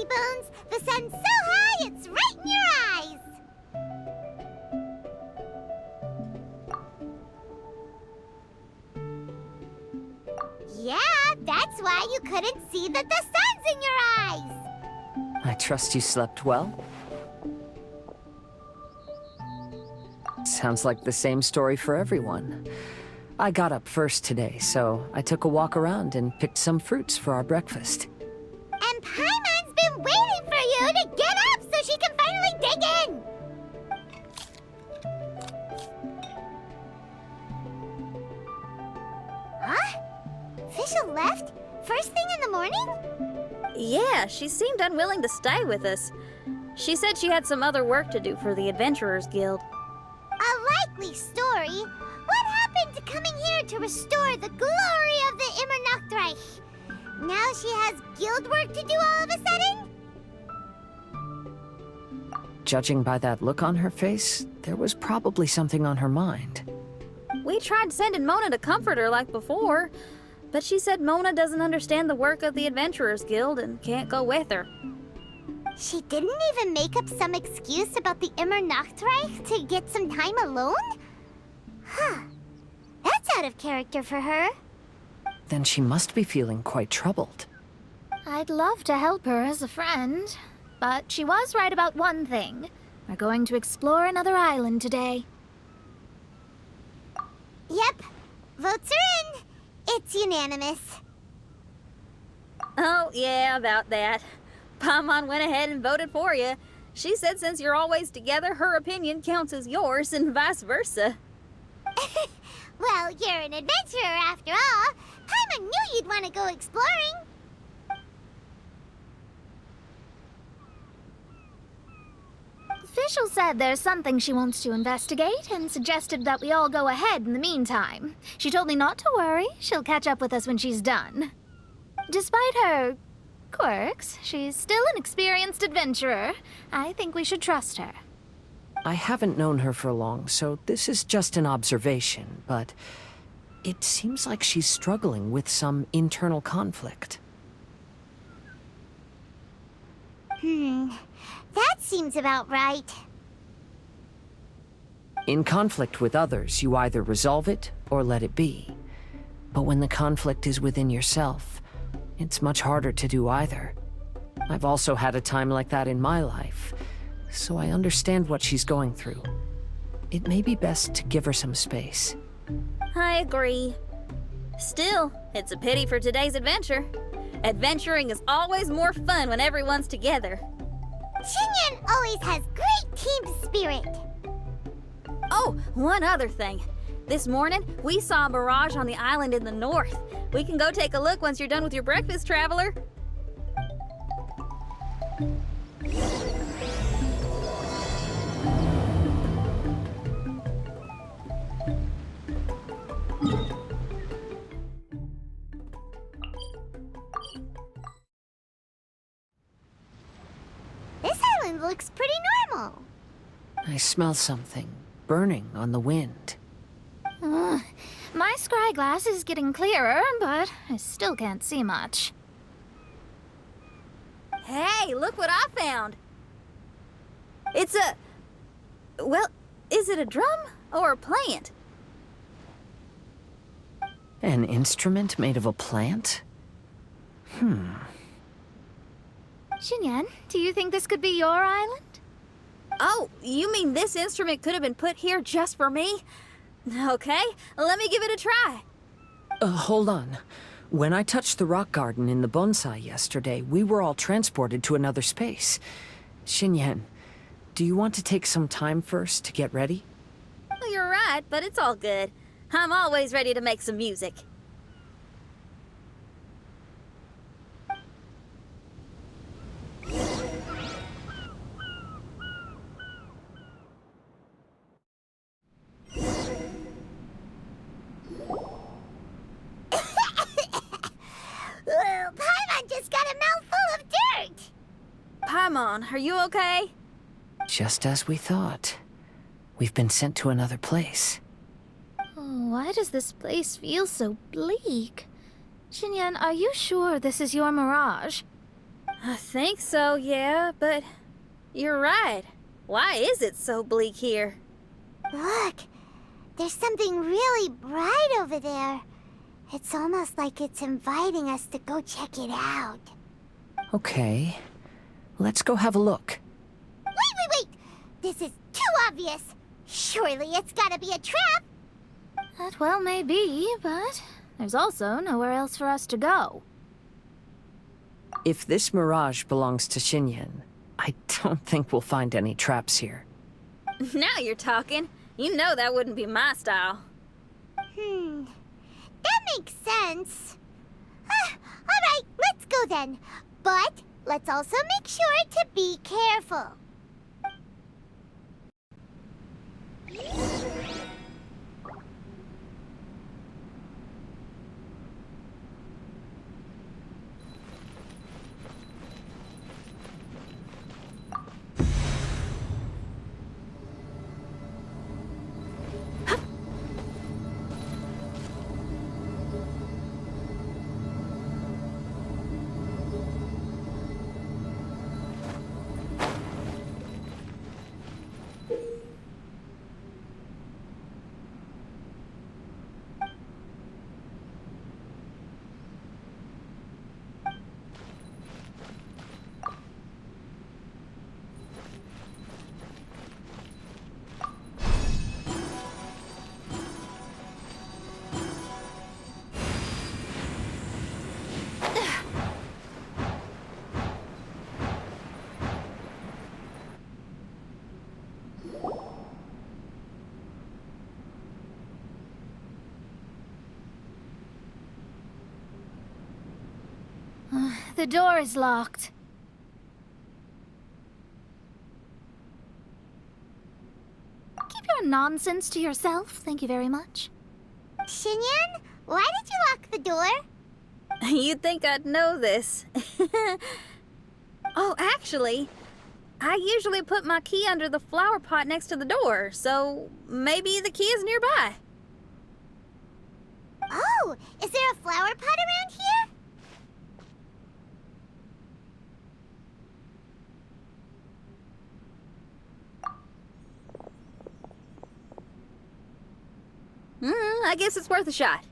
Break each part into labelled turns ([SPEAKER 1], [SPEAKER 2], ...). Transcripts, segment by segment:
[SPEAKER 1] Bones. The sun's so high, it's right in your eyes. Yeah, that's why you couldn't see that the sun's in your eyes.
[SPEAKER 2] I trust you slept well? Sounds like the same story for everyone. I got up first today, so I took a walk around and picked some fruits for our breakfast.
[SPEAKER 1] And Paimon's been waiting for you to get up so she can finally dig in! Huh? Fischl left? First thing in the morning?
[SPEAKER 3] Yeah, she seemed unwilling to stay with us. She said she had some other work to do for the Adventurers Guild.
[SPEAKER 1] A likely story. What happened to coming here to restore the glory of the Immernachtreich? Now she has guild work to do all of a sudden?
[SPEAKER 2] Judging by that look on her face, there was probably something on her mind.
[SPEAKER 3] We tried sending Mona to comfort her like before, but she said Mona doesn't understand the work of the Adventurers Guild and can't go with her.
[SPEAKER 1] She didn't even make up some excuse about the Immernachtreich to get some time alone? Huh. That's out of character for her.
[SPEAKER 2] Then she must be feeling quite troubled.
[SPEAKER 4] I'd love to help her as a friend, but she was right about one thing. We're going to explore another island today.
[SPEAKER 1] Yep. Votes are in. It's unanimous.
[SPEAKER 3] Oh, yeah, about that. Paimon went ahead and voted for you. She said since you're always together, her opinion counts as yours and vice versa.
[SPEAKER 1] Well, you're an adventurer after all. Paimon knew you'd want to go exploring.
[SPEAKER 4] Fischl said there's something she wants to investigate and suggested that we all go ahead in the meantime. She told me not to worry. She'll catch up with us when she's done. Despite her quirks, she's still an experienced adventurer. I think we should trust her.
[SPEAKER 2] I haven't known her for long, so this is just an observation, but it seems like she's struggling with some internal conflict.
[SPEAKER 1] That seems about right.
[SPEAKER 2] In conflict with others, you either resolve it or let it be. But when the conflict is within yourself, it's much harder to do either. I've also had a time like that in my life, so I understand what she's going through. It may be best to give her some space.
[SPEAKER 3] I agree. Still, it's a pity for today's adventure. Adventuring is always more fun when everyone's together.
[SPEAKER 1] Xinyan always has great team spirit.
[SPEAKER 3] Oh, one other thing. This morning, we saw a mirage on the island in the north. We can go take a look once you're done with your breakfast, traveler.
[SPEAKER 1] This island looks pretty normal.
[SPEAKER 2] I smell something burning on the wind.
[SPEAKER 4] My scry glass is getting clearer, but I still can't see much.
[SPEAKER 3] Hey, look what I found. It's a... well, is it a drum or a plant?
[SPEAKER 2] An instrument made of a plant?
[SPEAKER 4] Xinyan, do you think this could be your island?
[SPEAKER 3] Oh, you mean this instrument could have been put here just for me? Okay, let me give it a try.
[SPEAKER 2] Hold on. When I touched the rock garden in the bonsai yesterday, we were all transported to another space. Xinyan, do you want to take some time first to get ready?
[SPEAKER 3] Well, you're right, but it's all good. I'm always ready to make some music.
[SPEAKER 1] Paimon just got a mouthful of dirt.
[SPEAKER 3] Paimon, are you okay?
[SPEAKER 2] Just as we thought. We've been sent to another place.
[SPEAKER 4] Oh, why does this place feel so bleak? Xinyan, are you sure this is your mirage?
[SPEAKER 3] I think so, yeah, but you're right. Why is it so bleak here?
[SPEAKER 1] Look, there's something really bright over there. It's almost like it's inviting us to go check it out.
[SPEAKER 2] Okay, let's go have a look.
[SPEAKER 1] Wait! This is too obvious. Surely it's gotta be a trap.
[SPEAKER 4] That well may be, but there's also nowhere else for us to go.
[SPEAKER 2] If this mirage belongs to Xinyan, I don't think we'll find any traps here.
[SPEAKER 3] Now you're talking. You know that wouldn't be my style.
[SPEAKER 1] That makes sense. Alright, let's go then. But let's also make sure to be careful.
[SPEAKER 4] The door is locked. Keep your nonsense to yourself, thank you very much.
[SPEAKER 1] Xinyan, why did you lock the door?
[SPEAKER 3] You'd think I'd know this. Oh, actually, I usually put my key under the flower pot next to the door, so maybe the key is nearby.
[SPEAKER 1] Oh, is there a flower pot around here?
[SPEAKER 3] I guess it's worth a shot.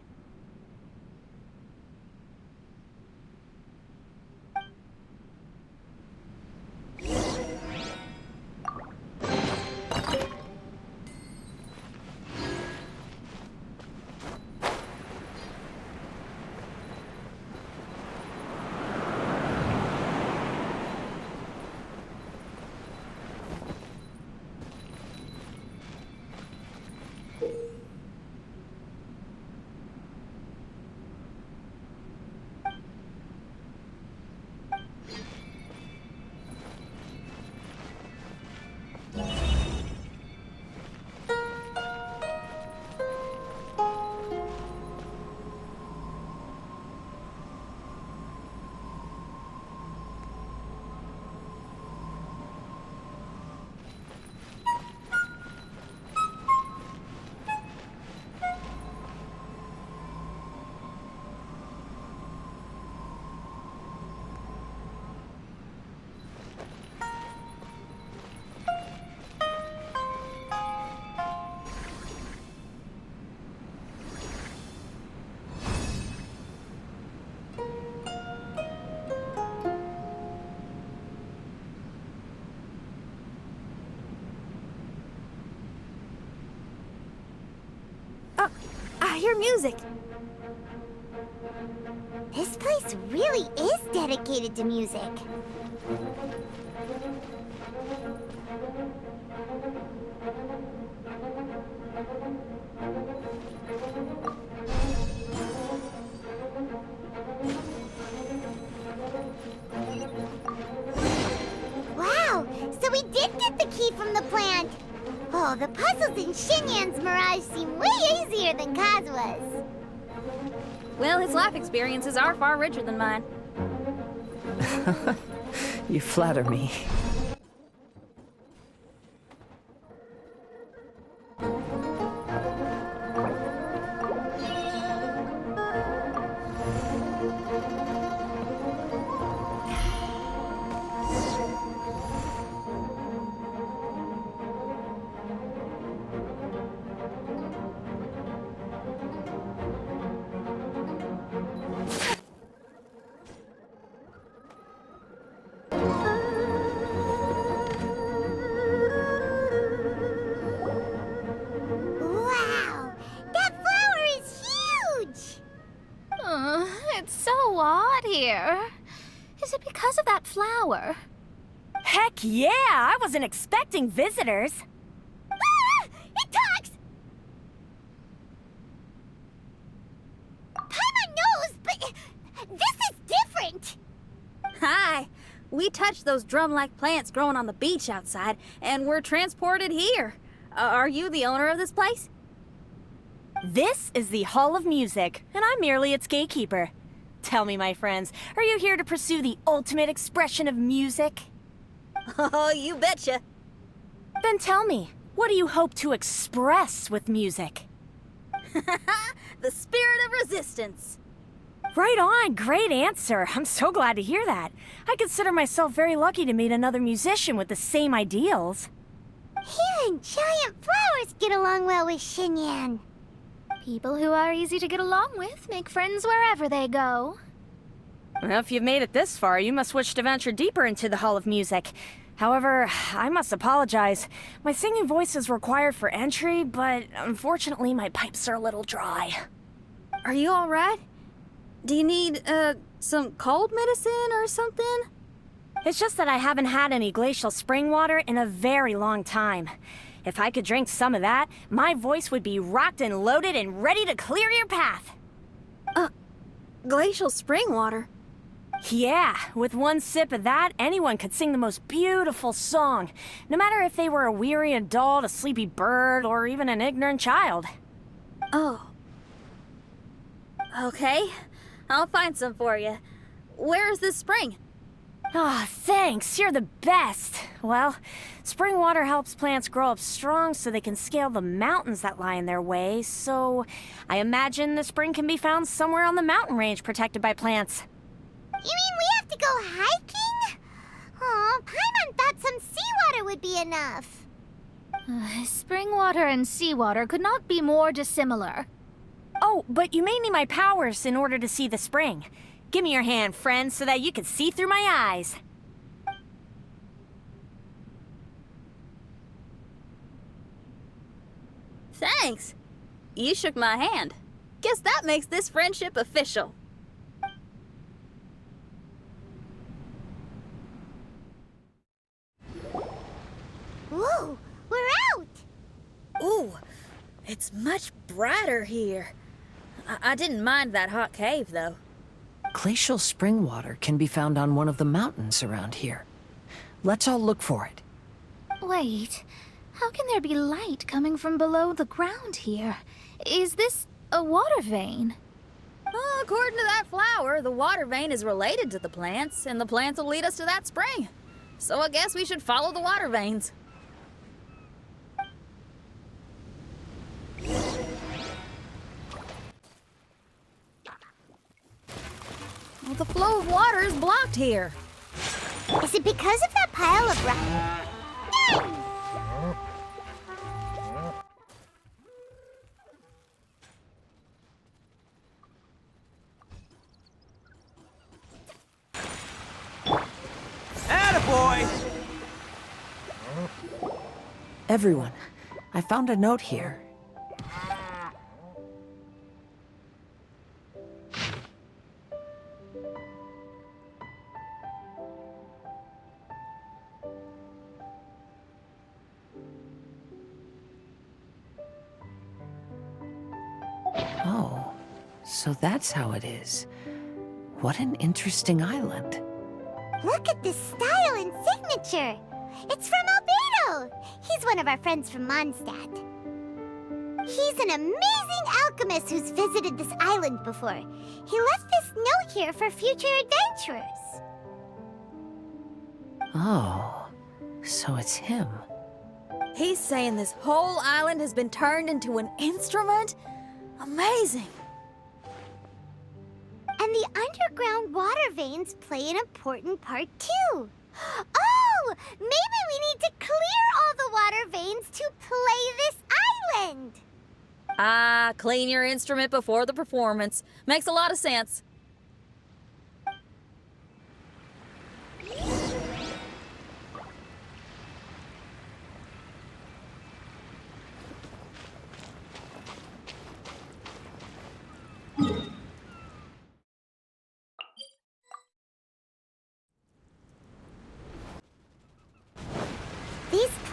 [SPEAKER 3] I hear music.
[SPEAKER 1] This place really is dedicated to music. Wow, so we did get the key from the plant. Oh, the puzzles in Xinyan's Mirage seem way easier than Kazua's.
[SPEAKER 3] Well, his life experiences are far richer than mine.
[SPEAKER 2] You flatter me.
[SPEAKER 4] It's so odd here. Is it because of that flower?
[SPEAKER 5] Heck yeah! I wasn't expecting visitors.
[SPEAKER 1] Ah! It talks! Paimon knows, but this is different.
[SPEAKER 3] Hi! We touched those drum-like plants growing on the beach outside, and we're transported here. Are you the owner of this place?
[SPEAKER 5] This is the Hall of Music, and I'm merely its gatekeeper. Tell me, my friends, are you here to pursue the ultimate expression of music?
[SPEAKER 3] Oh, you betcha.
[SPEAKER 5] Then tell me, what do you hope to express with music?
[SPEAKER 3] The spirit of resistance.
[SPEAKER 5] Right on, great answer. I'm so glad to hear that. I consider myself very lucky to meet another musician with the same ideals.
[SPEAKER 1] Even giant flowers get along well with Xinyan.
[SPEAKER 4] People who are easy to get along with make friends wherever they go.
[SPEAKER 5] Well, if you've made it this far, you must wish to venture deeper into the Hall of Music. However, I must apologize. My singing voice is required for entry, but unfortunately my pipes are a little dry.
[SPEAKER 3] Are you all right? Do you need, some cold medicine or something?
[SPEAKER 5] It's just that I haven't had any glacial spring water in a very long time. If I could drink some of that, my voice would be rocked and loaded and ready to clear your path.
[SPEAKER 3] Glacial spring water?
[SPEAKER 5] Yeah, with one sip of that, anyone could sing the most beautiful song, no matter if they were a weary adult, a sleepy bird, or even an ignorant child.
[SPEAKER 3] Oh. Okay, I'll find some for you. Where is this spring?
[SPEAKER 5] Ah, thanks, you're the best. Well, spring water helps plants grow up strong so they can scale the mountains that lie in their way, so I imagine the spring can be found somewhere on the mountain range protected by plants.
[SPEAKER 1] You mean we have to go hiking? Aw, Paimon thought some seawater would be enough.
[SPEAKER 4] Spring water and seawater could not be more dissimilar.
[SPEAKER 5] Oh, but you may need my powers in order to see the spring. Give me your hand, friend, so that you can see through my eyes.
[SPEAKER 3] Thanks. You shook my hand. Guess that makes this friendship official.
[SPEAKER 1] Whoa, we're out!
[SPEAKER 3] Ooh, it's much brighter here. I didn't mind that hot cave, though.
[SPEAKER 2] Glacial spring water can be found on one of the mountains around here. Let's all look for it.
[SPEAKER 4] Wait, how can there be light coming from below the ground here? Is this a water vein?
[SPEAKER 3] Well, according to that flower, the water vein is related to the plants, and the plants will lead us to that spring. So I guess we should follow the water veins. Well, the flow of water is blocked here.
[SPEAKER 1] Is it because of that pile of rock?
[SPEAKER 6] Attaboy!
[SPEAKER 2] Everyone, I found a note here. Oh, so that's how it is. What an interesting island.
[SPEAKER 1] Look at this style and signature. It's from Albedo. He's one of our friends from Mondstadt. He's an amazing alchemist who's visited this island before. He left this note here for future adventurers.
[SPEAKER 2] Oh, so it's him.
[SPEAKER 3] He's saying this whole island has been turned into an instrument? Amazing!
[SPEAKER 1] And the underground water veins play an important part too. Oh, maybe we need to clear all the water veins to play this island.
[SPEAKER 3] Ah, clean your instrument before the performance. Makes a lot of sense.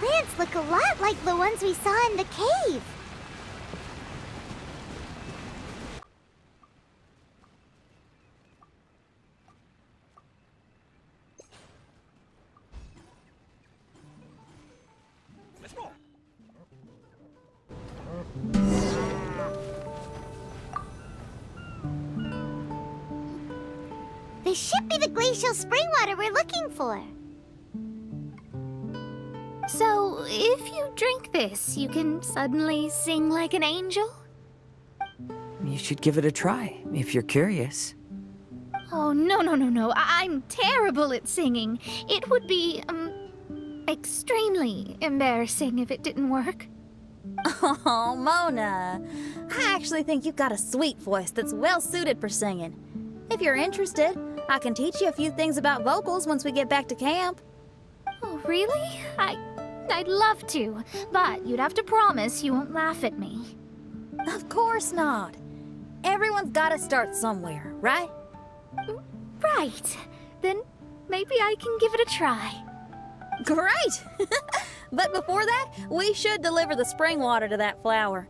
[SPEAKER 1] plants look a lot like the ones we saw in the cave. This should be the glacial spring water we're looking for.
[SPEAKER 4] So, if you drink this, you can suddenly sing like an angel?
[SPEAKER 2] You should give it a try, if you're curious.
[SPEAKER 4] Oh, no. I'm terrible at singing. It would be, extremely embarrassing if it didn't work.
[SPEAKER 3] Oh, Mona. I actually think you've got a sweet voice that's well suited for singing. If you're interested, I can teach you a few things about vocals once we get back to camp.
[SPEAKER 4] Oh, really? I'd love to, but you'd have to promise you won't laugh at me.
[SPEAKER 3] Of course not. Everyone's gotta start somewhere, right?
[SPEAKER 4] Right. Then maybe I can give it a try.
[SPEAKER 3] Great! But before that, we should deliver the spring water to that flower.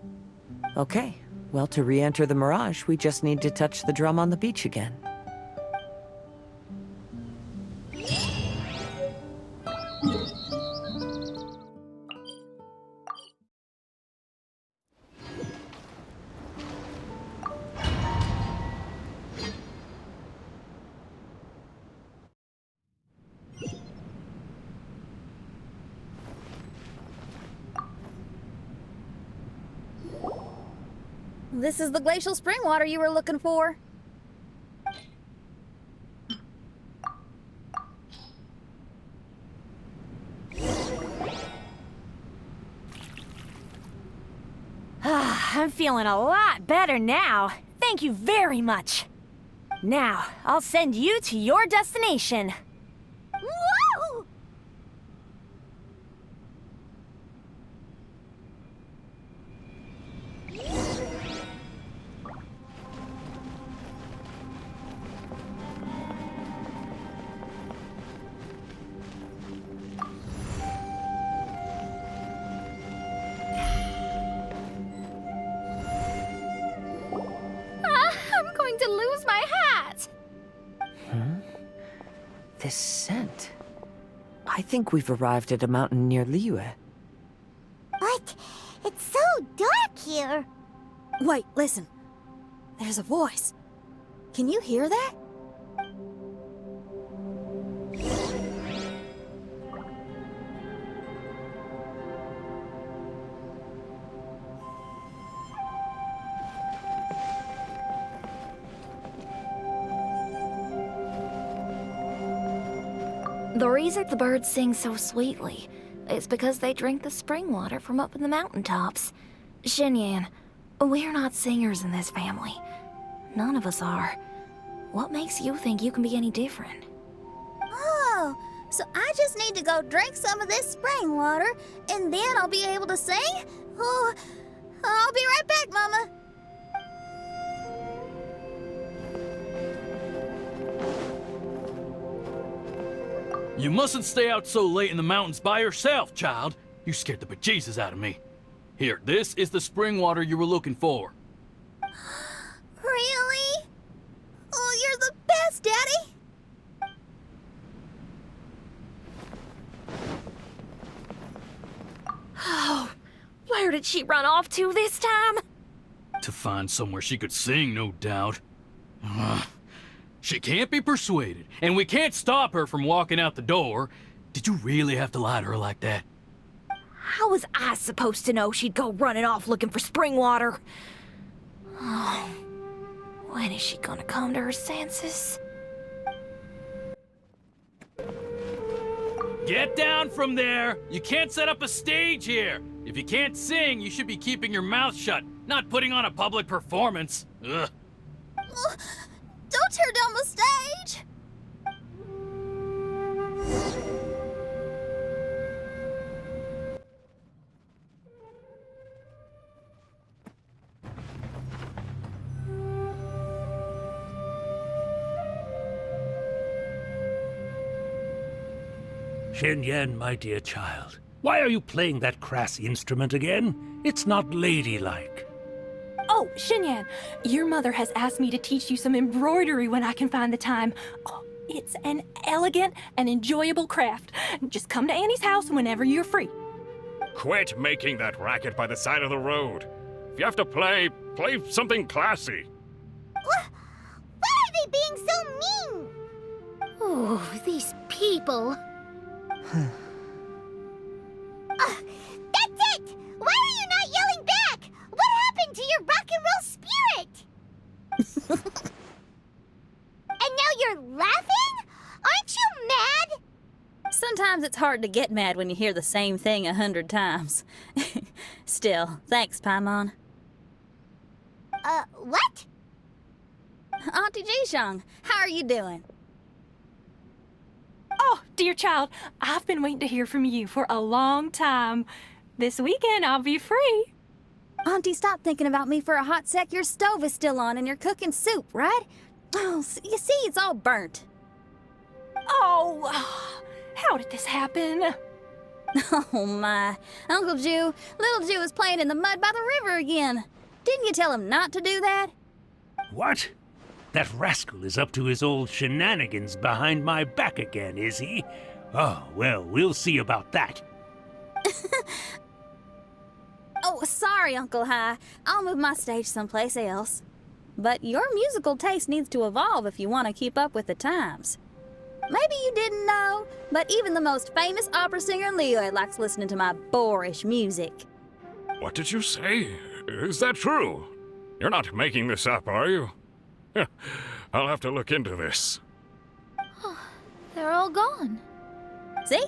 [SPEAKER 2] Okay, well, to re-enter the mirage, we just need to touch the drum on the beach again.
[SPEAKER 3] This is the glacial spring water you were looking for.
[SPEAKER 5] I'm feeling a lot better now. Thank you very much. Now, I'll send you to your destination.
[SPEAKER 1] Whoa!
[SPEAKER 4] I'm going to lose my hat!
[SPEAKER 2] This scent. I think we've arrived at a mountain near Liyue.
[SPEAKER 1] But it's so dark here.
[SPEAKER 3] Wait, listen. There's a voice. Can you hear that?
[SPEAKER 6] The reason the birds sing so sweetly is because they drink the spring water from up in the mountaintops. Xinyan, we're not singers in this family. None of us are. What makes you think you can be any different?
[SPEAKER 3] Oh, so I just need to go drink some of this spring water, and then I'll be able to sing? Oh, I'll be right back, Mama.
[SPEAKER 7] You mustn't stay out so late in the mountains by yourself, child. You scared the bejesus out of me. Here, this is the spring water you were looking for.
[SPEAKER 3] Really? Oh, you're the best, Daddy.
[SPEAKER 6] Oh, where did she run off to this time?
[SPEAKER 7] To find somewhere she could sing, no doubt. Ugh. She can't be persuaded, and we can't stop her from walking out the door. Did you really have to lie to her like that?
[SPEAKER 6] How was I supposed to know she'd go running off looking for spring water? Oh, when is she gonna come to her senses?
[SPEAKER 7] Get down from there! You can't set up a stage here! If you can't sing, you should be keeping your mouth shut, not putting on a public performance. Ugh.
[SPEAKER 3] Don't tear down the stage!
[SPEAKER 8] Xinyan, my dear child, Why are you playing that crass instrument again? It's not ladylike.
[SPEAKER 9] Oh, Xinyan, your mother has asked me to teach you some embroidery when I can find the time. Oh, it's an elegant and enjoyable craft. Just come to Annie's house whenever you're free.
[SPEAKER 10] Quit making that racket by the side of the road. If you have to play something classy.
[SPEAKER 1] Why are they being so mean?
[SPEAKER 4] Oh, these people.
[SPEAKER 1] That's it! Why are you not yelling back? What happened to your rock and roll spirit? And now you're laughing? Aren't you mad?
[SPEAKER 3] Sometimes it's hard to get mad when you hear the same thing 100 times. Still, thanks, Paimon.
[SPEAKER 1] What?
[SPEAKER 3] Auntie Jishang, how are you doing?
[SPEAKER 9] Oh, dear child, I've been waiting to hear from you for a long time. This weekend I'll be free.
[SPEAKER 3] Auntie, stop thinking about me for a hot sec. Your stove is still on and you're cooking soup, right? Oh, you see, it's all burnt.
[SPEAKER 9] Oh, how did this happen?
[SPEAKER 3] Oh, my. Uncle Jew, little Jew is playing in the mud by the river again. Didn't you tell him not to do that?
[SPEAKER 8] What? That rascal is up to his old shenanigans behind my back again, is he? Oh, well, we'll see about that.
[SPEAKER 3] Oh, sorry, Uncle High. I'll move my stage someplace else. But your musical taste needs to evolve if you want to keep up with the times. Maybe you didn't know, but even the most famous opera singer Leo likes listening to my boorish music.
[SPEAKER 10] What did you say? Is that true? You're not making this up, are you? I'll have to look into this.
[SPEAKER 4] They're all gone.
[SPEAKER 3] See?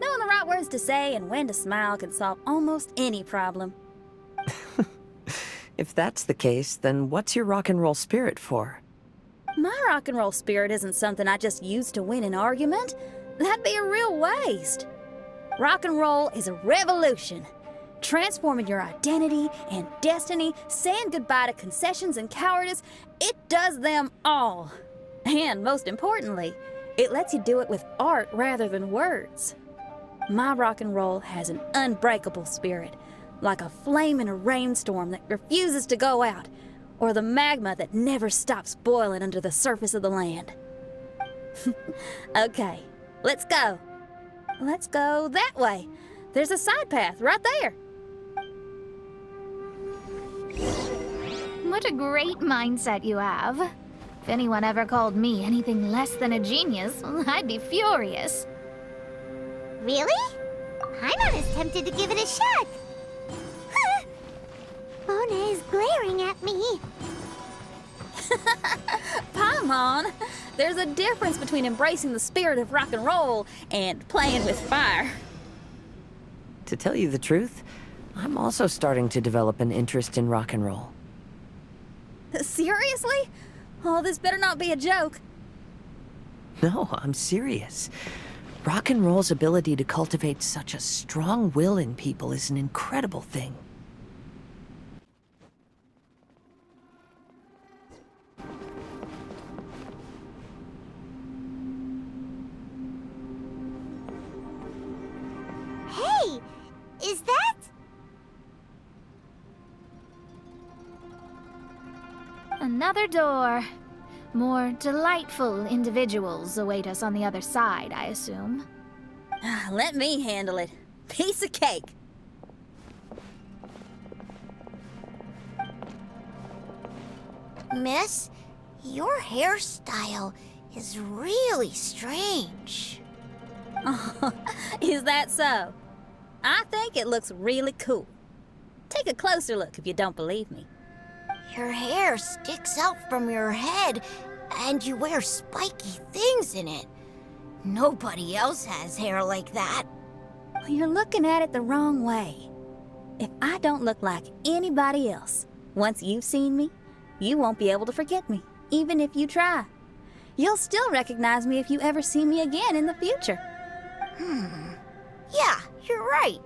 [SPEAKER 3] Knowing the right words to say and when to smile can solve almost any problem.
[SPEAKER 2] If that's the case, then what's your rock and roll spirit for?
[SPEAKER 3] My rock and roll spirit isn't something I just use to win an argument. That'd be a real waste. Rock and roll is a revolution. Transforming your identity and destiny, saying goodbye to concessions and cowardice, it does them all. And most importantly, it lets you do it with art rather than words. My rock and roll has an unbreakable spirit, like a flame in a rainstorm that refuses to go out, or the magma that never stops boiling under the surface of the land. Okay, let's go. Let's go that way. There's a side path right there.
[SPEAKER 4] What a great mindset you have. If anyone ever called me anything less than a genius, I'd be furious.
[SPEAKER 1] Really? I'm not as tempted to give it a shot. Mona is glaring at me.
[SPEAKER 3] Paimon, there's a difference between embracing the spirit of rock and roll and playing with fire.
[SPEAKER 2] To tell you the truth, I'm also starting to develop an interest in rock and roll.
[SPEAKER 3] Seriously? Oh, this better not be a joke.
[SPEAKER 2] No, I'm serious. Rock and roll's ability to cultivate such a strong will in people is an incredible thing.
[SPEAKER 1] Hey, is that?
[SPEAKER 4] Another door. More delightful individuals await us on the other side, I assume.
[SPEAKER 3] Let me handle it. Piece of cake.
[SPEAKER 1] Miss, your hairstyle is really strange.
[SPEAKER 3] Is that so? I think it looks really cool. Take a closer look if you don't believe me.
[SPEAKER 1] Your hair sticks out from your head, and you wear spiky things in it. Nobody else has hair like that.
[SPEAKER 3] You're looking at it the wrong way. If I don't look like anybody else, once you've seen me, you won't be able to forget me, even if you try. You'll still recognize me if you ever see me again in the future.
[SPEAKER 1] Yeah, you're right.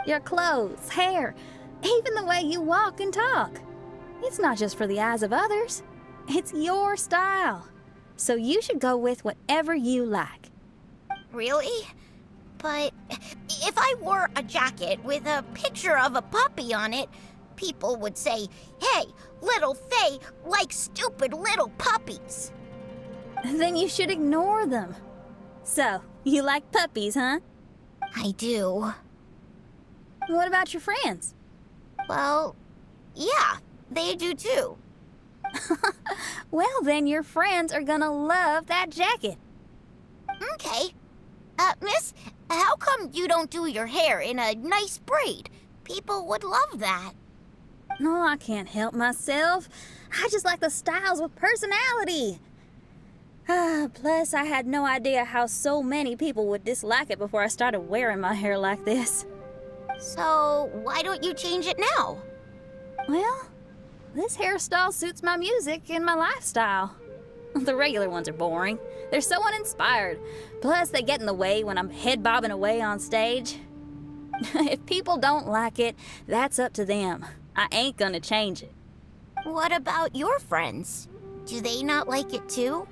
[SPEAKER 3] Your clothes, hair, even the way you walk and talk. It's not just for the eyes of others. It's your style. So you should go with whatever you like.
[SPEAKER 1] Really? But
[SPEAKER 11] if I wore a jacket with a picture of a puppy on it, people would say, "Hey, little Faye likes stupid little puppies."
[SPEAKER 3] Then you should ignore them. So, you like puppies, huh?
[SPEAKER 11] I do.
[SPEAKER 3] What about your friends?
[SPEAKER 11] Well, yeah, they do too.
[SPEAKER 3] Well, then your friends are gonna love that jacket.
[SPEAKER 11] Okay. Miss, how come you don't do your hair in a nice braid? People would love that.
[SPEAKER 3] No, I can't help myself. I just like the styles with personality. Plus, I had no idea how so many people would dislike it before I started wearing my hair like this.
[SPEAKER 11] So, why don't you change it now?
[SPEAKER 3] Well, this hairstyle suits my music and my lifestyle. The regular ones are boring. They're so uninspired. Plus, they get in the way when I'm head bobbing away on stage. If people don't like it, that's up to them. I ain't gonna change it.
[SPEAKER 11] What about your friends? Do they not like it too?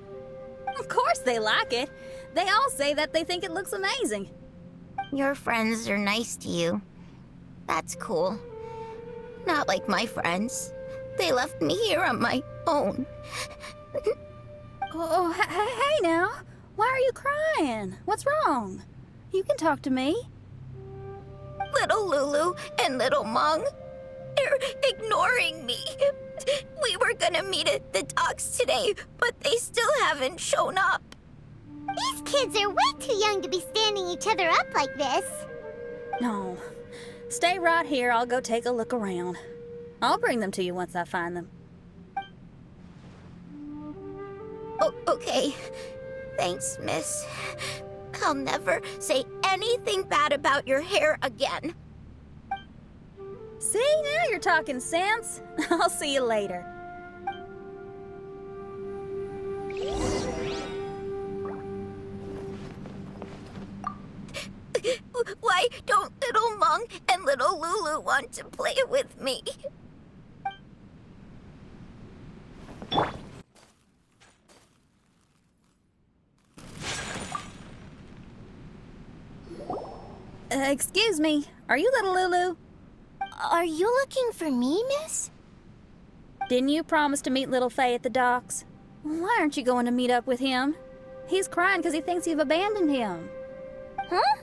[SPEAKER 3] Of course they like it. They all say that they think it looks amazing.
[SPEAKER 11] Your friends are nice to you. That's cool. Not like my friends. They left me here on my own.
[SPEAKER 3] Oh, hey now. Why are you crying? What's wrong? You can talk to me.
[SPEAKER 11] Little Lulu and little Mung, they're ignoring me. We were gonna meet at the docks today, but they still haven't shown up.
[SPEAKER 1] These kids are way too young to be standing each other up like this.
[SPEAKER 3] No. Stay right here. I'll go take a look around. I'll bring them to you once I find them.
[SPEAKER 11] Oh, okay. Thanks, miss. I'll never say anything bad about your hair again.
[SPEAKER 3] See, now you're talking sense. I'll see you later.
[SPEAKER 11] Why don't little Mung and little Lulu want to play with me?
[SPEAKER 3] Excuse me, are you little Lulu?
[SPEAKER 1] Are you looking for me, miss?
[SPEAKER 3] Didn't you promise to meet little Faye at the docks? Why aren't you going to meet up with him? He's crying because he thinks you've abandoned him.
[SPEAKER 1] Huh?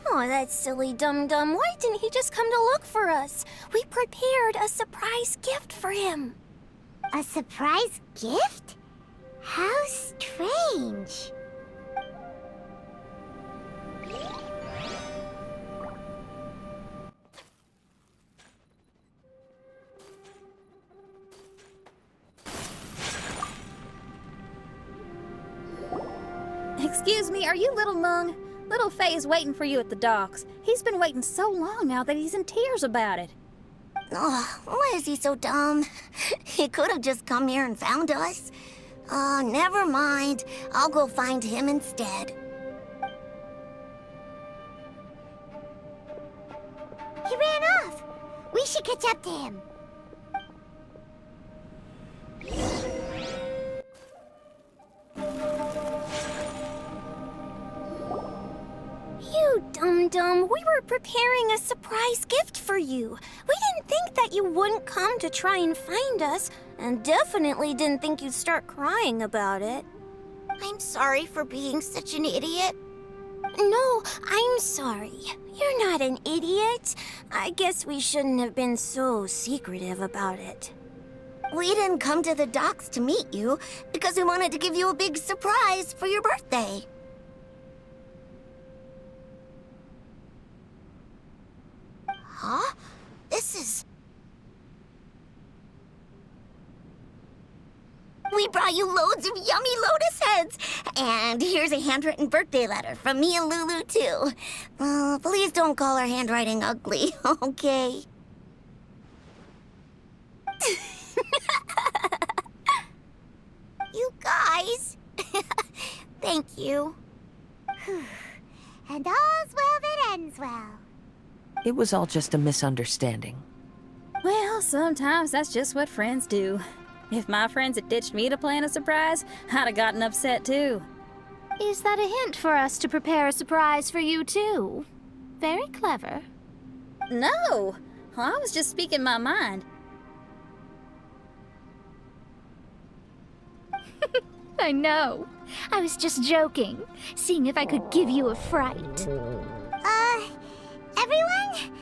[SPEAKER 1] Oh, that silly dum-dum. Why didn't he just come to look for us? We prepared a surprise gift for him. A surprise gift? How strange.
[SPEAKER 3] Excuse me, are you little Mung? Little Faye is waiting for you at the docks. He's been waiting so long now that he's in tears about it.
[SPEAKER 11] Oh, why is he so dumb? He could have just come here and found us. Oh, never mind. I'll go find him instead.
[SPEAKER 1] He ran off. We should catch up to him. You dum-dum, we were preparing a surprise gift for you. We didn't think that you wouldn't come to try and find us, and definitely didn't think you'd start crying about it.
[SPEAKER 11] I'm sorry for being such an idiot.
[SPEAKER 1] No, I'm sorry. You're not an idiot. I guess we shouldn't have been so secretive about it.
[SPEAKER 11] We didn't come to the docks to meet you because we wanted to give you a big surprise for your birthday. Huh? This is... We brought you loads of yummy lotus heads! And here's a handwritten birthday letter from me and Lulu, too. Please don't call our handwriting ugly, okay? You guys! Thank you.
[SPEAKER 1] And all's well that ends well.
[SPEAKER 2] It was all just a misunderstanding.
[SPEAKER 3] Well, sometimes that's just what friends do. If my friends had ditched me to plan a surprise, I'd have gotten upset too.
[SPEAKER 4] Is that a hint for us to prepare a surprise for you too? Very clever.
[SPEAKER 3] No, I was just speaking my mind.
[SPEAKER 4] I know. I was just joking, seeing if I could give you a fright.
[SPEAKER 1] Everyone?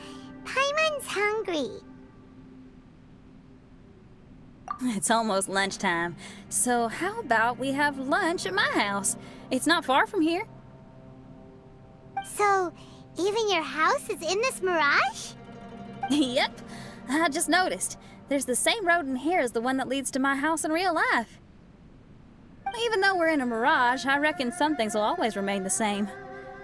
[SPEAKER 1] Paimon's hungry.
[SPEAKER 3] It's almost lunchtime, so how about we have lunch at my house? It's not far from here.
[SPEAKER 1] So, even your house is in this mirage?
[SPEAKER 3] Yep, I just noticed. There's the same road in here as the one that leads to my house in real life. Even though we're in a mirage, I reckon some things will always remain the same.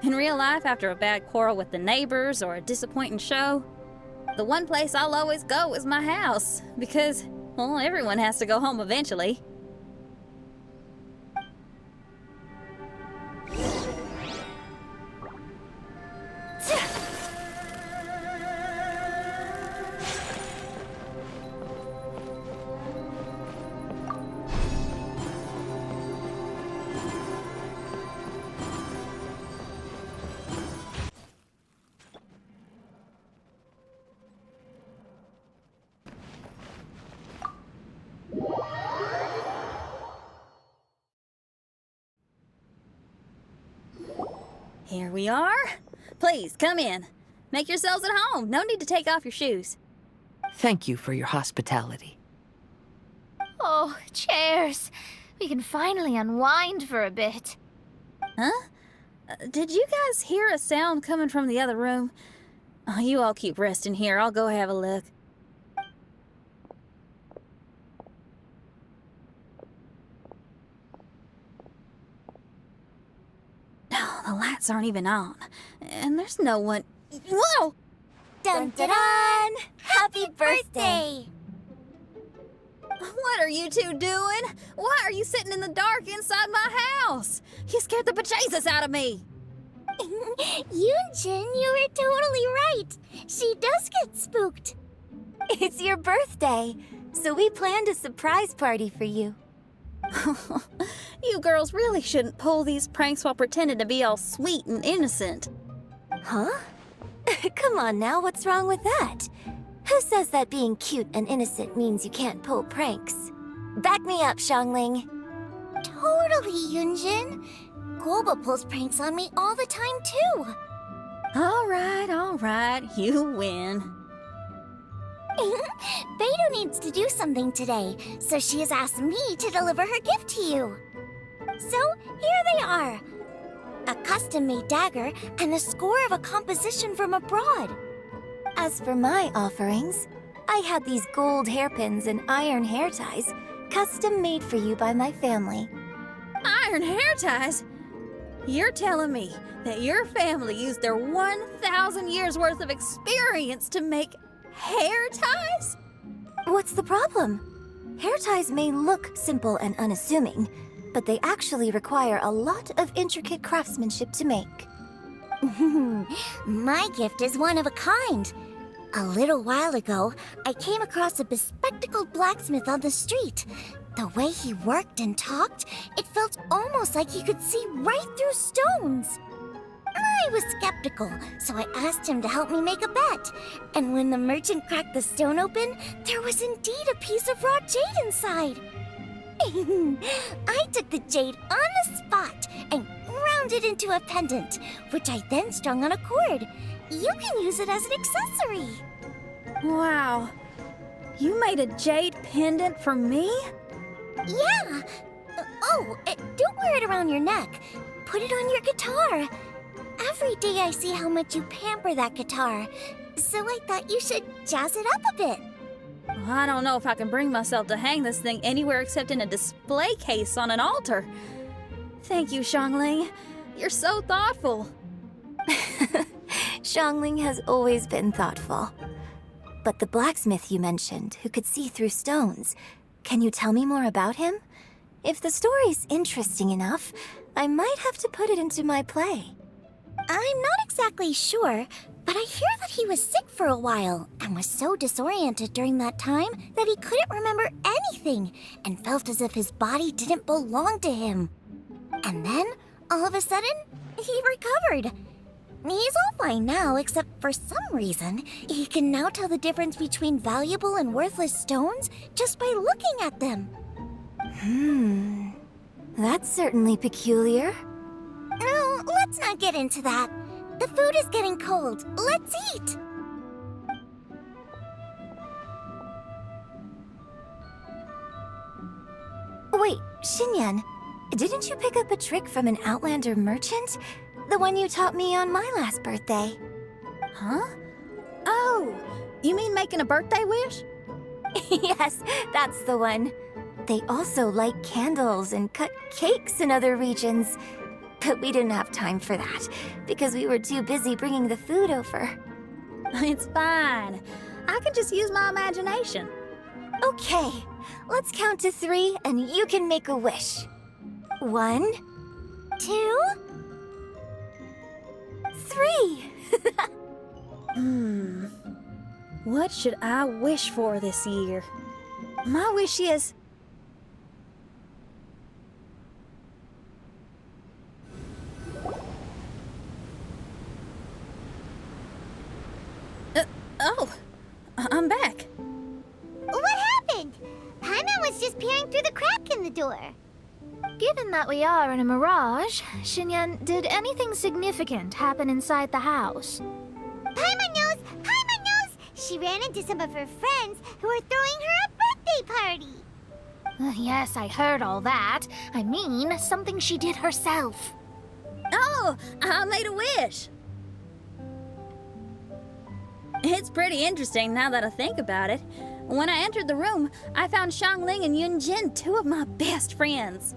[SPEAKER 3] In real life, after a bad quarrel with the neighbors or a disappointing show, the one place I'll always go is my house, because, well, everyone has to go home eventually. Here we are. Please, come in. Make yourselves at home. No need to take off your shoes.
[SPEAKER 2] Thank you for your hospitality.
[SPEAKER 4] Oh, chairs. We can finally unwind for a bit.
[SPEAKER 3] Huh? Did you guys hear a sound coming from the other room? Oh, you all keep resting here. I'll go have a look. Oh, the lights aren't even on. And there's no one... Whoa!
[SPEAKER 1] Dun dun dun! Happy birthday!
[SPEAKER 3] What are you two doing? Why are you sitting in the dark inside my house? You scared the bejesus out of me.
[SPEAKER 1] Yunjin, you were totally right. She does get spooked. It's your birthday, so we planned a surprise party for you.
[SPEAKER 3] You girls really shouldn't pull these pranks while pretending to be all sweet and innocent.
[SPEAKER 1] Huh? Come on now, what's wrong with that? Who says that being cute and innocent means you can't pull pranks? Back me up, Xiangling. Totally, Yunjin. Guoba pulls pranks on me all the time, too.
[SPEAKER 3] All right, you win.
[SPEAKER 1] Beidou needs to do something today, so she has asked me to deliver her gift to you. So, here they are. A custom-made dagger and the score of a composition from abroad. As for my offerings, I had these gold hairpins and iron hair ties, custom made for you by my family.
[SPEAKER 3] Iron hair ties? You're telling me that your family used their 1,000 years worth of experience to make hair ties?
[SPEAKER 1] What's the problem? Hair ties may look simple and unassuming, but they actually require a lot of intricate craftsmanship to make. My gift is one of a kind. A little while ago, I came across a bespectacled blacksmith on the street. The way he worked and talked, it felt almost like he could see right through stones. I was skeptical, so I asked him to help me make a bet. And when the merchant cracked the stone open, there was indeed a piece of raw jade inside. I took the jade on the spot and ground it into a pendant, which I then strung on a cord. You can use it as an accessory.
[SPEAKER 3] Wow. You made a jade pendant for me?
[SPEAKER 1] Yeah. Don't wear it around your neck. Put it on your guitar. Every day I see how much you pamper that guitar, so I thought you should jazz it up a bit.
[SPEAKER 3] Well, I don't know if I can bring myself to hang this thing anywhere except in a display case on an altar. Thank you, Xiangling. You're so thoughtful.
[SPEAKER 1] Xiangling has always been thoughtful. But the blacksmith you mentioned, who could see through stones, can you tell me more about him? If the story's interesting enough, I might have to put it into my play. I'm not exactly sure, but I hear that he was sick for a while and was so disoriented during that time that he couldn't remember anything and felt as if his body didn't belong to him. And then, all of a sudden, he recovered.
[SPEAKER 11] He's all fine now, except for some reason, he can now tell the difference between valuable and worthless stones just by looking at them.
[SPEAKER 6] That's certainly peculiar.
[SPEAKER 11] No, let's not get into that. The food is getting cold. Let's eat!
[SPEAKER 6] Wait, Xinyan, didn't you pick up a trick from an Outlander merchant? The one you taught me on my last birthday.
[SPEAKER 3] Huh? Oh, you mean making a birthday wish?
[SPEAKER 6] Yes, that's the one. They also light candles and cut cakes in other regions. But we didn't have time for that, because we were too busy bringing the food over.
[SPEAKER 3] It's fine. I can just use my imagination.
[SPEAKER 6] Okay, let's count to 3 and you can make a wish. 1, 2, 3.
[SPEAKER 3] What should I wish for this year? My wish is... I'm back.
[SPEAKER 1] What happened? Paimon was just peering through the crack in the door.
[SPEAKER 4] Given that we are in a mirage, Xinyan, did anything significant happen inside the house?
[SPEAKER 1] Paimon knows! Paimon knows! She ran into some of her friends who were throwing her a birthday party.
[SPEAKER 4] Yes, I heard all that. I mean, something she did herself.
[SPEAKER 3] Oh, I made a wish. It's pretty interesting now that I think about it. When I entered the room, I found Xiangling and Yunjin, 2 of my best friends.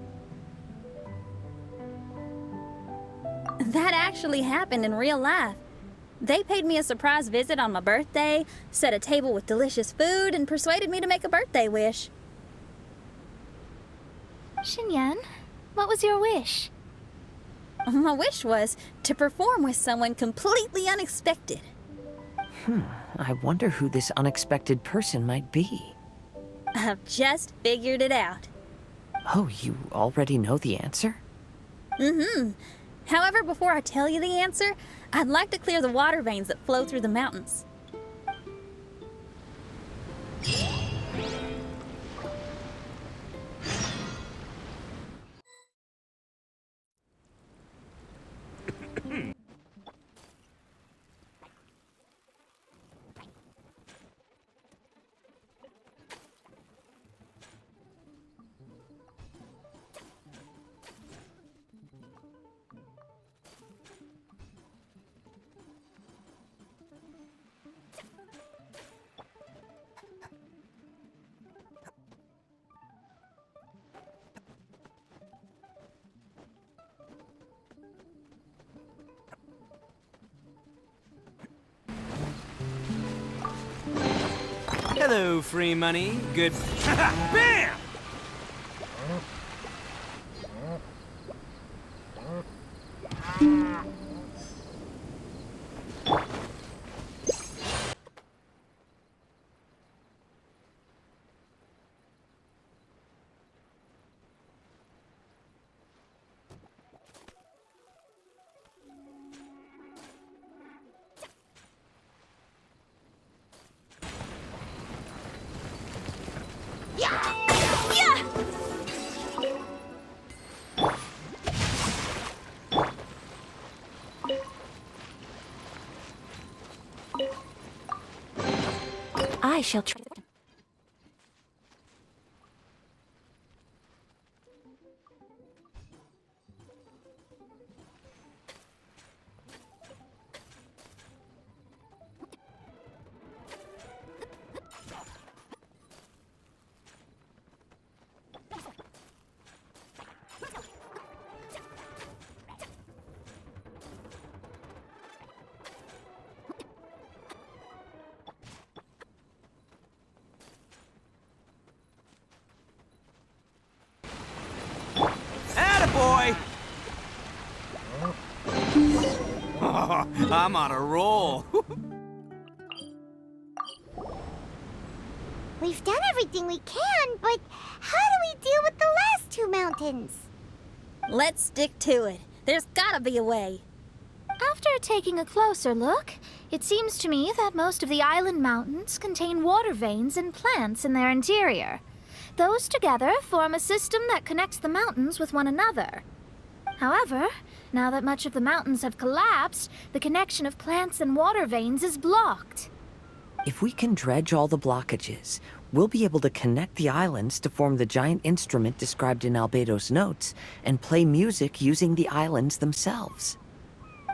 [SPEAKER 3] That actually happened in real life. They paid me a surprise visit on my birthday, set a table with delicious food, and persuaded me to make a birthday wish.
[SPEAKER 4] Xinyan, what was your wish?
[SPEAKER 3] My wish was to perform with someone completely unexpected.
[SPEAKER 2] I wonder who this unexpected person might be.
[SPEAKER 3] I've just figured it out.
[SPEAKER 2] Oh, you already know the answer?
[SPEAKER 3] However, before I tell you the answer, I'd like to clear the water veins that flow through the mountains.
[SPEAKER 12] Hello, free money. Good. Bam!
[SPEAKER 6] I shall try.
[SPEAKER 12] Attaboy! I'm on a roll.
[SPEAKER 1] We've done everything we can, but how do we deal with the last 2 mountains?
[SPEAKER 3] Let's stick to it. There's gotta be a way.
[SPEAKER 4] I've After taking a closer look, it seems to me that most of the island mountains contain water veins and plants in their interior. Those together form a system that connects the mountains with one another. However, now that much of the mountains have collapsed, the connection of plants and water veins is blocked.
[SPEAKER 2] If we can dredge all the blockages, we'll be able to connect the islands to form the giant instrument described in Albedo's notes and play music using the islands themselves.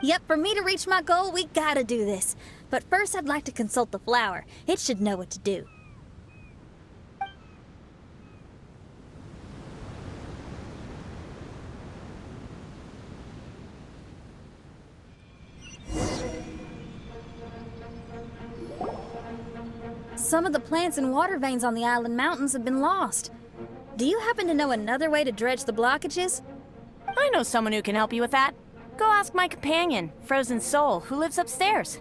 [SPEAKER 3] Yep, for me to reach my goal, we gotta do this. But first, I'd like to consult the flower. It should know what to do. Some of the plants and water veins on the island mountains have been lost. Do you happen to know another way to dredge the blockages?
[SPEAKER 5] I know someone who can help you with that. Go ask my companion, Frozen Soul, who lives upstairs.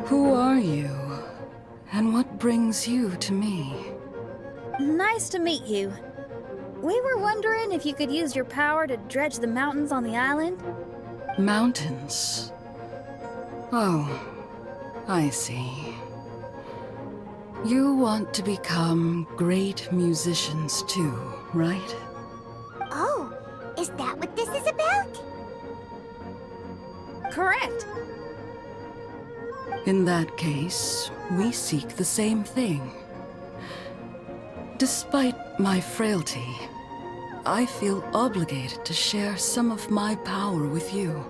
[SPEAKER 13] Who are you? And what brings you to me?
[SPEAKER 3] Nice to meet you. We were wondering if you could use your power to dredge the mountains on the island?
[SPEAKER 13] Mountains? Oh, I see. You want to become great musicians too, right?
[SPEAKER 1] Oh, is that what this is about?
[SPEAKER 3] Correct.
[SPEAKER 13] In that case, we seek the same thing. Despite my frailty, I feel obligated to share some of my power with you.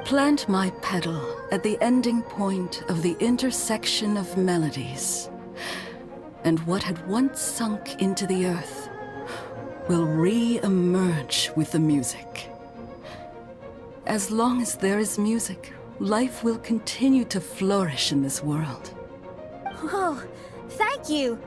[SPEAKER 13] Plant my petal at the ending point of the intersection of melodies, and what had once sunk into the earth will re-emerge with the music. As long as there is music, life will continue to flourish in this world.
[SPEAKER 3] Oh, thank you.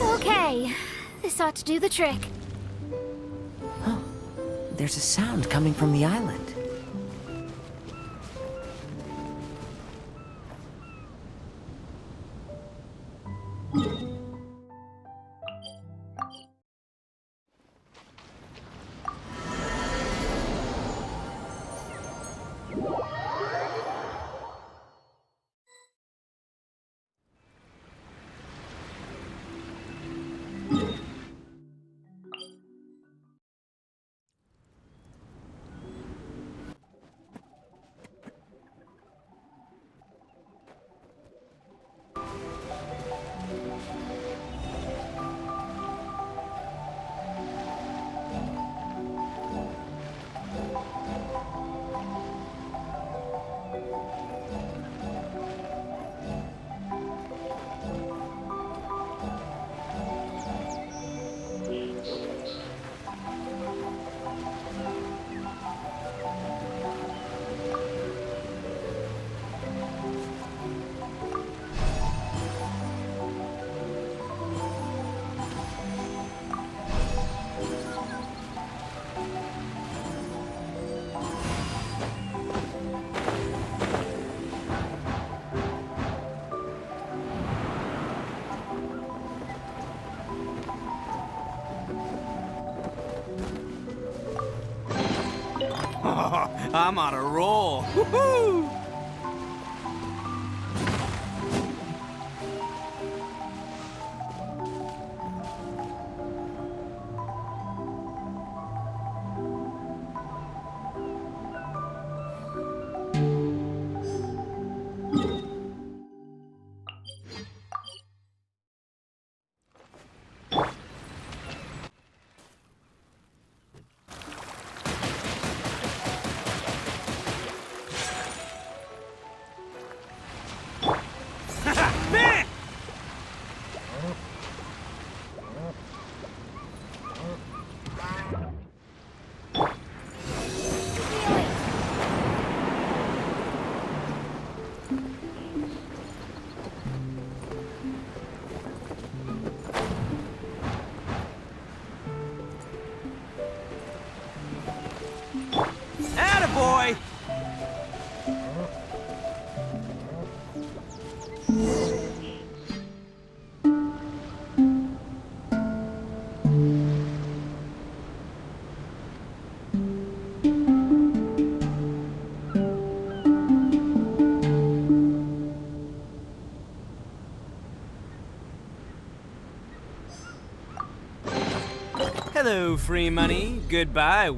[SPEAKER 4] Okay, this ought to do the trick.
[SPEAKER 2] Oh, there's a sound coming from the island.
[SPEAKER 12] I'm on a roll. Woohoo! Attaboy! Hello, free money. Goodbye.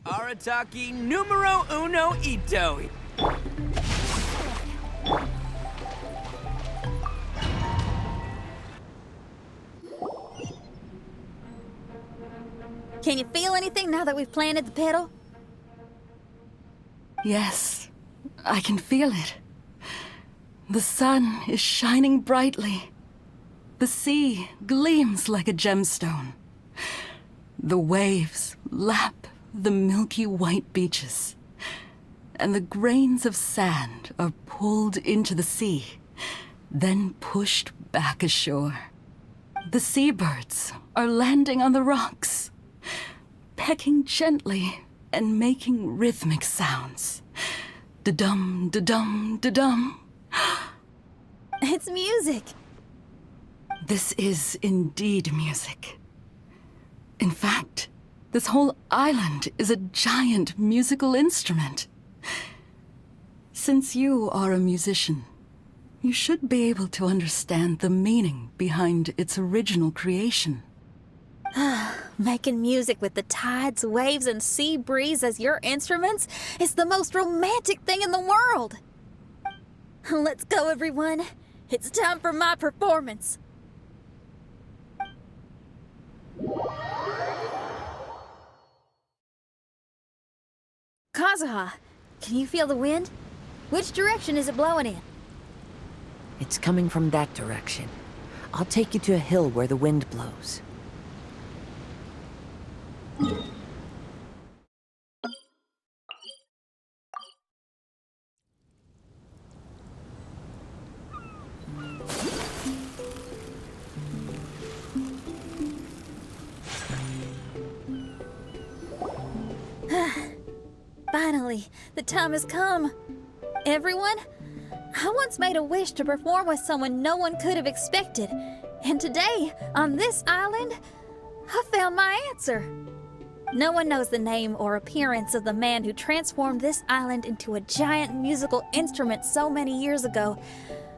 [SPEAKER 12] Arataki numero uno ito.
[SPEAKER 3] Can you feel anything now that we've planted the pedal?
[SPEAKER 13] Yes, I can feel it. The sun is shining brightly. The sea gleams like a gemstone. The waves lap the milky white beaches. And the grains of sand are pulled into the sea, then pushed back ashore. The seabirds are landing on the rocks, pecking gently and making rhythmic sounds. Da-dum, da-dum, da-dum.
[SPEAKER 3] It's music.
[SPEAKER 13] This is indeed music. In fact, this whole island is a giant musical instrument. Since you are a musician, you should be able to understand the meaning behind its original creation.
[SPEAKER 3] Making music with the tides, waves, and sea breeze as your instruments is the most romantic thing in the world. Let's go, everyone. It's time for my performance. Kazuha, can you feel the wind? Which direction is it blowing in?
[SPEAKER 2] It's coming from that direction. I'll take you to a hill where the wind blows.
[SPEAKER 3] Finally, the time has come. Everyone, I once made a wish to perform with someone no one could have expected. And today, on this island, I found my answer. No one knows the name or appearance of the man who transformed this island into a giant musical instrument so many years ago,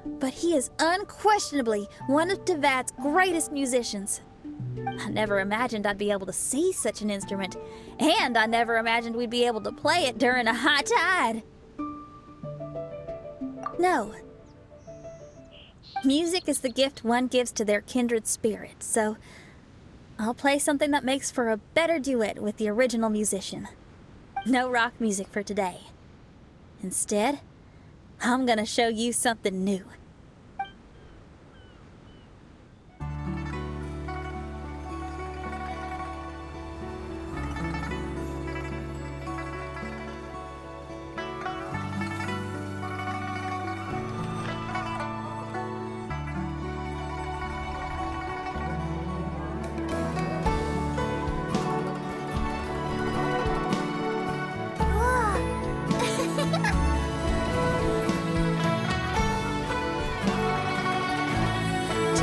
[SPEAKER 3] but he is unquestionably one of Teyvat's greatest musicians. I never imagined I'd be able to see such an instrument, and I never imagined we'd be able to play it during a high tide. No. Music is the gift one gives to their kindred spirit, so I'll play something that makes for a better duet with the original musician. No rock music for today. Instead, I'm gonna show you something new.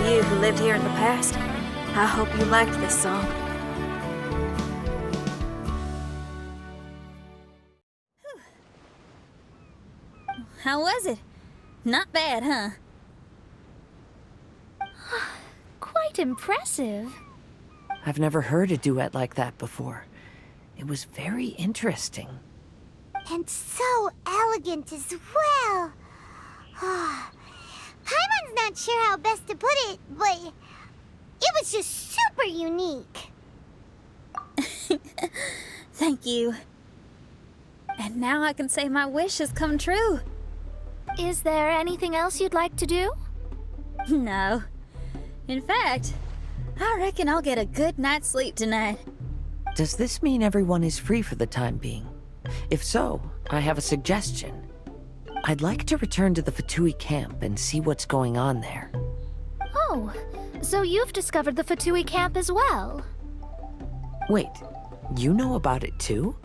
[SPEAKER 14] You who lived here in the past, I hope you liked this song.
[SPEAKER 3] How was it? Not bad, huh?
[SPEAKER 4] Quite impressive.
[SPEAKER 2] I've never heard a duet like that before. It was very interesting.
[SPEAKER 1] And so elegant as well. Paimon's not sure how best to put it, but it was just super unique.
[SPEAKER 3] Thank you. And now I can say my wish has come true.
[SPEAKER 4] Is there anything else you'd like to do?
[SPEAKER 3] No. In fact, I reckon I'll get a good night's sleep tonight.
[SPEAKER 2] Does this mean everyone is free for the time being? If so, I have a suggestion. I'd like to return to the Fatui camp and see what's going on there.
[SPEAKER 4] Oh, so you've discovered the Fatui camp as well?
[SPEAKER 2] Wait, you know about it too?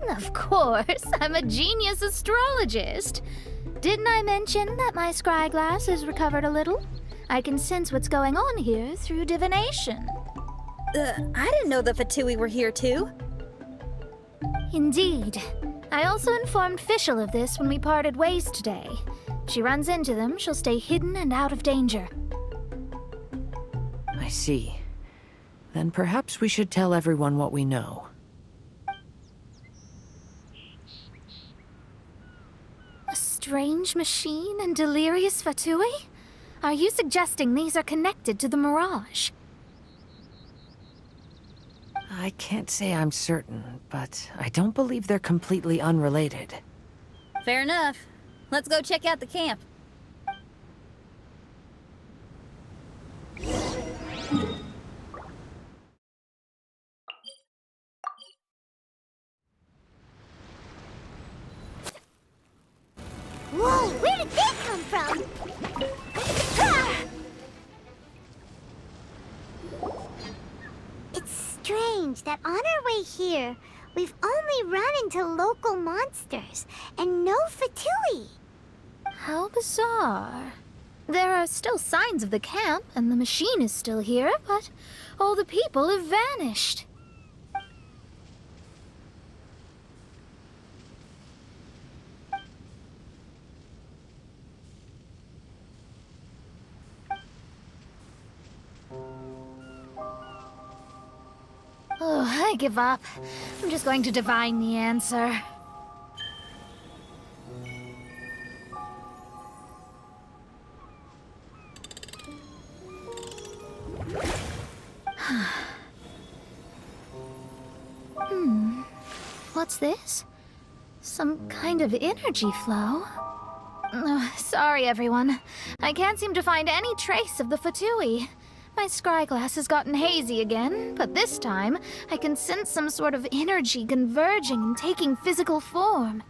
[SPEAKER 4] Of course, I'm a genius astrologist. Didn't I mention that my scryglass has recovered a little? I can sense what's going on here through divination.
[SPEAKER 3] I didn't know the Fatui were here too.
[SPEAKER 4] Indeed. I also informed Fischl of this when we parted ways today. If she runs into them, she'll stay hidden and out of danger.
[SPEAKER 2] I see. Then perhaps we should tell everyone what we know.
[SPEAKER 4] A strange machine and delirious Fatui? Are you suggesting these are connected to the Mirage?
[SPEAKER 2] I can't say I'm certain, but I don't believe they're completely unrelated.
[SPEAKER 3] Fair enough. Let's go check out the camp.
[SPEAKER 1] Whoa, where did they come from? Ah! It's strange that on our way here, we've only run into local monsters and no Fatui.
[SPEAKER 4] How bizarre. There are still signs of the camp, and the machine is still here, but all the people have vanished. Oh, I give up. I'm just going to divine the answer. What's this? Some kind of energy flow? Sorry, everyone. I can't seem to find any trace of the Fatui. My scryglass has gotten hazy again, but this time I can sense some sort of energy converging and taking physical form.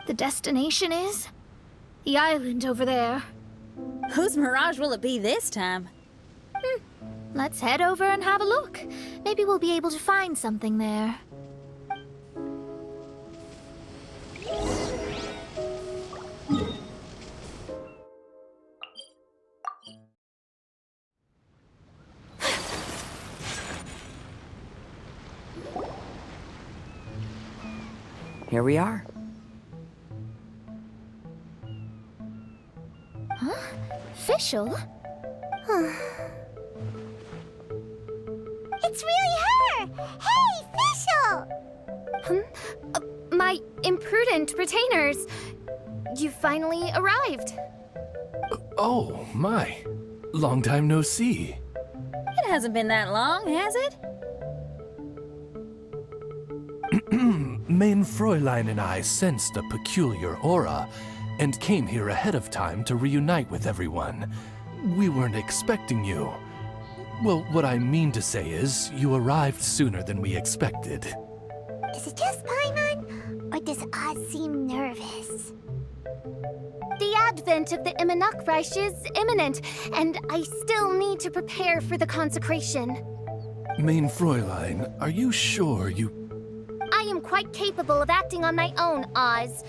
[SPEAKER 4] The destination is the island over there.
[SPEAKER 3] Whose mirage will it be this time?
[SPEAKER 4] Let's head over and have a look. Maybe we'll be able to find something there.
[SPEAKER 2] Here we are.
[SPEAKER 4] Huh? Fischl?
[SPEAKER 1] It's really her! Hey, Fischl!
[SPEAKER 4] My imprudent retainers. You finally arrived.
[SPEAKER 14] Oh, my. Long time no see.
[SPEAKER 3] It hasn't been that long, has it?
[SPEAKER 14] Main Fräulein and I sensed a peculiar aura and came here ahead of time to reunite with everyone. We weren't expecting you. Well, what I mean to say is, you arrived sooner than we expected.
[SPEAKER 1] Is it just Paimon? Or does Oz seem nervous?
[SPEAKER 4] The advent of the Immanakreich is imminent, and I still need to prepare for the consecration.
[SPEAKER 14] Main Fräulein, are you sure you...
[SPEAKER 4] I am quite capable of acting on my own, Oz.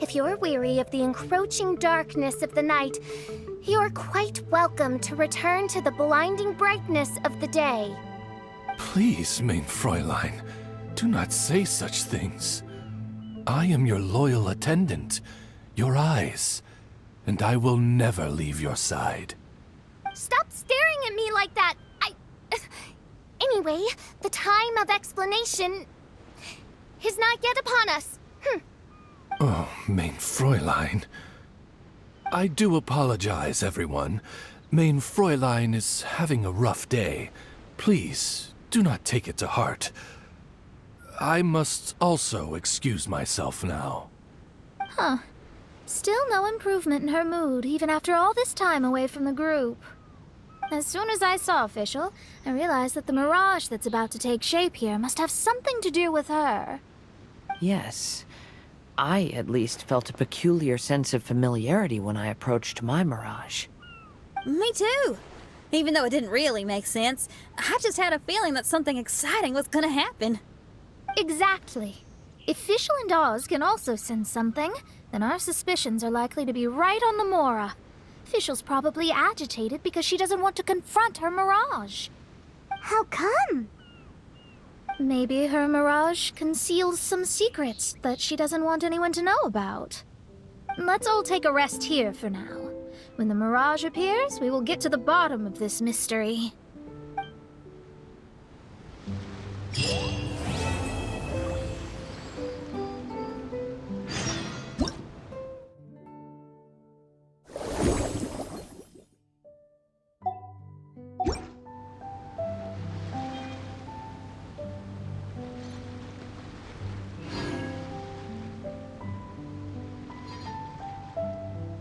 [SPEAKER 4] If you're weary of the encroaching darkness of the night, you're quite welcome to return to the blinding brightness of the day.
[SPEAKER 14] Please, Main Fräulein, do not say such things. I am your loyal attendant. your eyes, and I will never leave your side.
[SPEAKER 4] Stop staring at me like that! Anyway, the time of explanation is not yet upon us.
[SPEAKER 14] Oh, mein Fräulein. I do apologize, everyone. Mein Fräulein is having a rough day. Please, do not take it to heart. I must also excuse myself now.
[SPEAKER 4] Huh. Still no improvement in her mood, even after all this time away from the group. As soon as I saw Official, I realized that the mirage that's about to take shape here must have something to do with her.
[SPEAKER 2] Yes. I, at least, felt a peculiar sense of familiarity when I approached my mirage.
[SPEAKER 3] Me too. Even though it didn't really make sense, I just had a feeling that something exciting was gonna happen.
[SPEAKER 4] Exactly. If Fischl and Oz can also sense something, then our suspicions are likely to be right on the Mora. Fischl's probably agitated because she doesn't want to confront her mirage.
[SPEAKER 1] How come?
[SPEAKER 4] Maybe her mirage conceals some secrets that she doesn't want anyone to know about. Let's all take a rest here for now. When the mirage appears, we will get to the bottom of this mystery.